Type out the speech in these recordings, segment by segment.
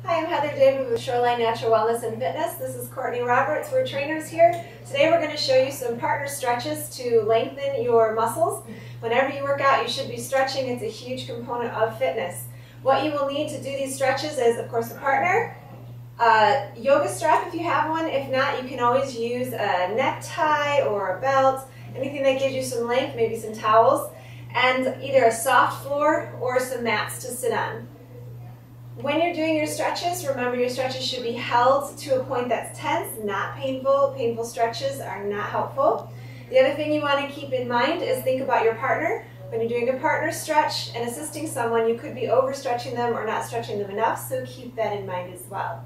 Hi, I'm Heather David with Shoreline Natural Wellness and Fitness. This is Courtney Roberts. We're trainers here. Today we're going to show you some partner stretches to lengthen your muscles. Whenever you work out, you should be stretching. It's a huge component of fitness. What you will need to do these stretches is, of course, a partner, a yoga strap if you have one. If not, you can always use a necktie or a belt, anything that gives you some length, maybe some towels, and either a soft floor or some mats to sit on. When you're doing your stretches, remember your stretches should be held to a point that's tense, not painful. Painful stretches are not helpful. The other thing you want to keep in mind is think about your partner. When you're doing a partner stretch and assisting someone, you could be overstretching them or not stretching them enough, so keep that in mind as well.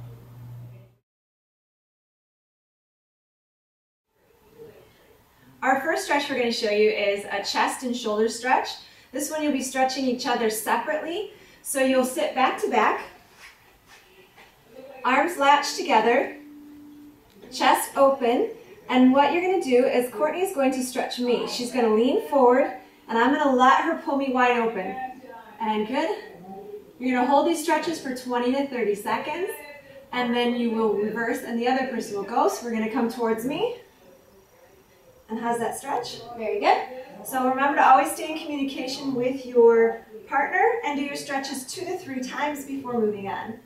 Our first stretch we're going to show you is a chest and shoulder stretch. This one you'll be stretching each other separately. So you'll sit back to back, arms latched together, chest open, and what you're going to do is Courtney is going to stretch me. She's going to lean forward, and I'm going to let her pull me wide open. And good. You're going to hold these stretches for 20 to 30 seconds, and then you will reverse, and the other person will go. So we're going to come towards me. And how's that stretch? Very good. So remember to always stay in communication with your partner and do your stretches 2 to 3 times before moving on.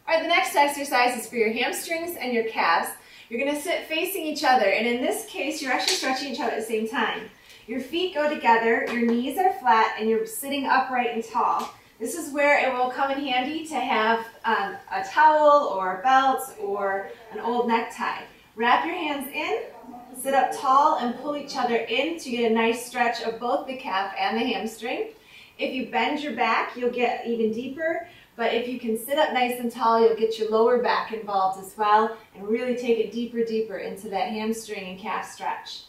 All right, the next exercise is for your hamstrings and your calves. You're going to sit facing each other, and in this case, you're actually stretching each other at the same time. Your feet go together, your knees are flat, and you're sitting upright and tall. This is where it will come in handy to have a towel or a belt or an old necktie. Wrap your hands in, sit up tall, and pull each other in to get a nice stretch of both the calf and the hamstring. If you bend your back, you'll get even deeper, but if you can sit up nice and tall, you'll get your lower back involved as well and really take it deeper into that hamstring and calf stretch.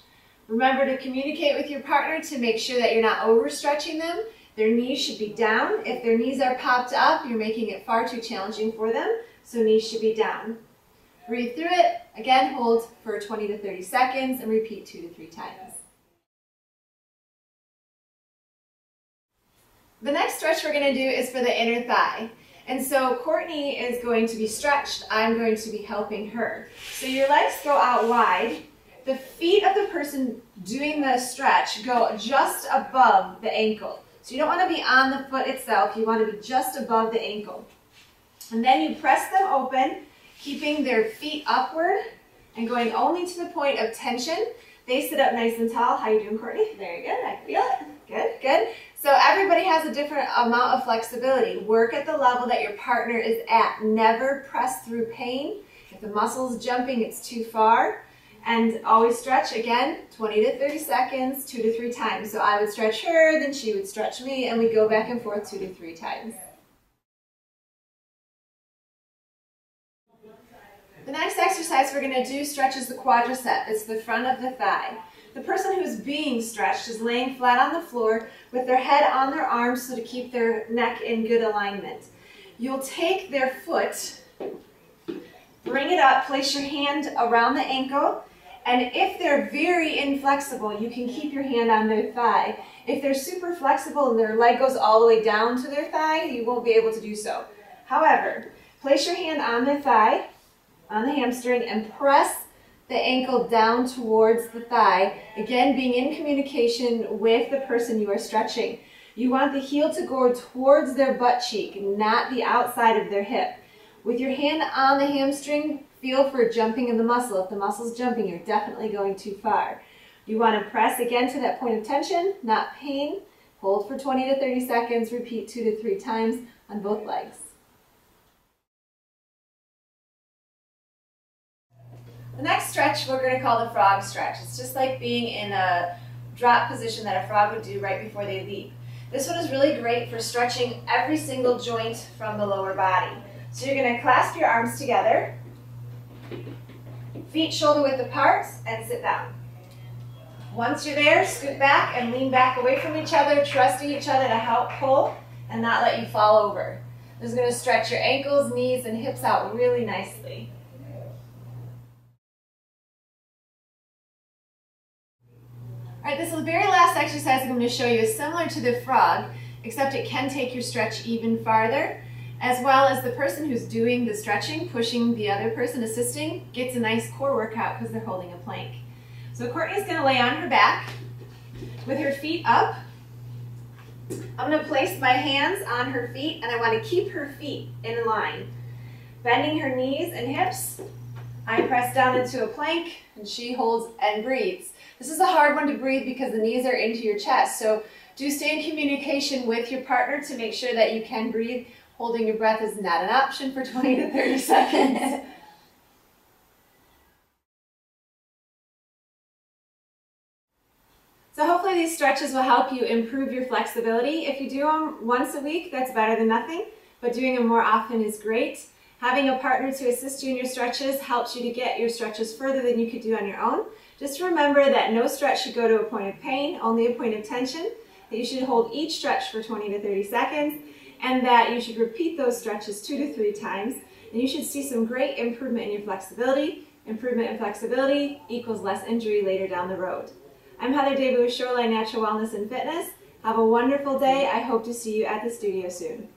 Remember to communicate with your partner to make sure that you're not overstretching them. Their knees should be down. If their knees are popped up, you're making it far too challenging for them, so knees should be down. Breathe through it. Again, hold for 20 to 30 seconds and repeat 2 to 3 times. The next stretch we're going to do is for the inner thigh. And so Courtney is going to be stretched. I'm going to be helping her. So your legs go out wide. The feet of the person doing the stretch go just above the ankle. So you don't want to be on the foot itself. You want to be just above the ankle. And then you press them open, keeping their feet upward and going only to the point of tension. They sit up nice and tall. How you doing, Courtney? Very good. I feel it. Good, good. So everybody has a different amount of flexibility. Work at the level that your partner is at. Never press through pain. If the muscle is jumping, it's too far. And always stretch, again, 20 to 30 seconds, 2 to 3 times. So I would stretch her, then she would stretch me, and we go back and forth 2 to 3 times. The next exercise we're going to do stretches the quadricep. It's the front of the thigh. The person who is being stretched is laying flat on the floor with their head on their arms so to keep their neck in good alignment. You'll take their foot, bring it up, place your hand around the ankle, and if they're very inflexible, you can keep your hand on their thigh. If they're super flexible and their leg goes all the way down to their thigh, you won't be able to do so. However, place your hand on their thigh, on the hamstring, and press the ankle down towards the thigh, again being in communication with the person you are stretching. You want the heel to go towards their butt cheek, not the outside of their hip. With your hand on the hamstring, feel for jumping of the muscle. If the muscle's jumping, you're definitely going too far. You want to press again to that point of tension, not pain. Hold for 20 to 30 seconds, repeat 2 to 3 times on both legs. The next stretch we're going to call the frog stretch. It's just like being in a drop position that a frog would do right before they leap. This one is really great for stretching every single joint from the lower body. So you're going to clasp your arms together, feet shoulder width apart, and sit down. Once you're there, scoot back and lean back away from each other, trusting each other to help pull and not let you fall over. This is going to stretch your ankles, knees, and hips out really nicely. All right, this very last exercise I'm going to show you is similar to the frog, except it can take your stretch even farther, as well as the person who's doing the stretching, pushing the other person, assisting, gets a nice core workout because they're holding a plank. So Courtney's going to lay on her back with her feet up. I'm going to place my hands on her feet, and I want to keep her feet in line. Bending her knees and hips, I press down into a plank, and she holds and breathes. This is a hard one to breathe because the knees are into your chest, so do stay in communication with your partner to make sure that you can breathe. Holding your breath is not an option for 20 to 30 seconds. So hopefully these stretches will help you improve your flexibility. If you do them once a week, that's better than nothing, but doing them more often is great. Having a partner to assist you in your stretches helps you to get your stretches further than you could do on your own. Just remember that no stretch should go to a point of pain, only a point of tension, that you should hold each stretch for 20 to 30 seconds, and that you should repeat those stretches 2 to 3 times, and you should see some great improvement in your flexibility. Improvement in flexibility equals less injury later down the road. I'm Heather David with Shoreline Natural Wellness and Fitness. Have a wonderful day. I hope to see you at the studio soon.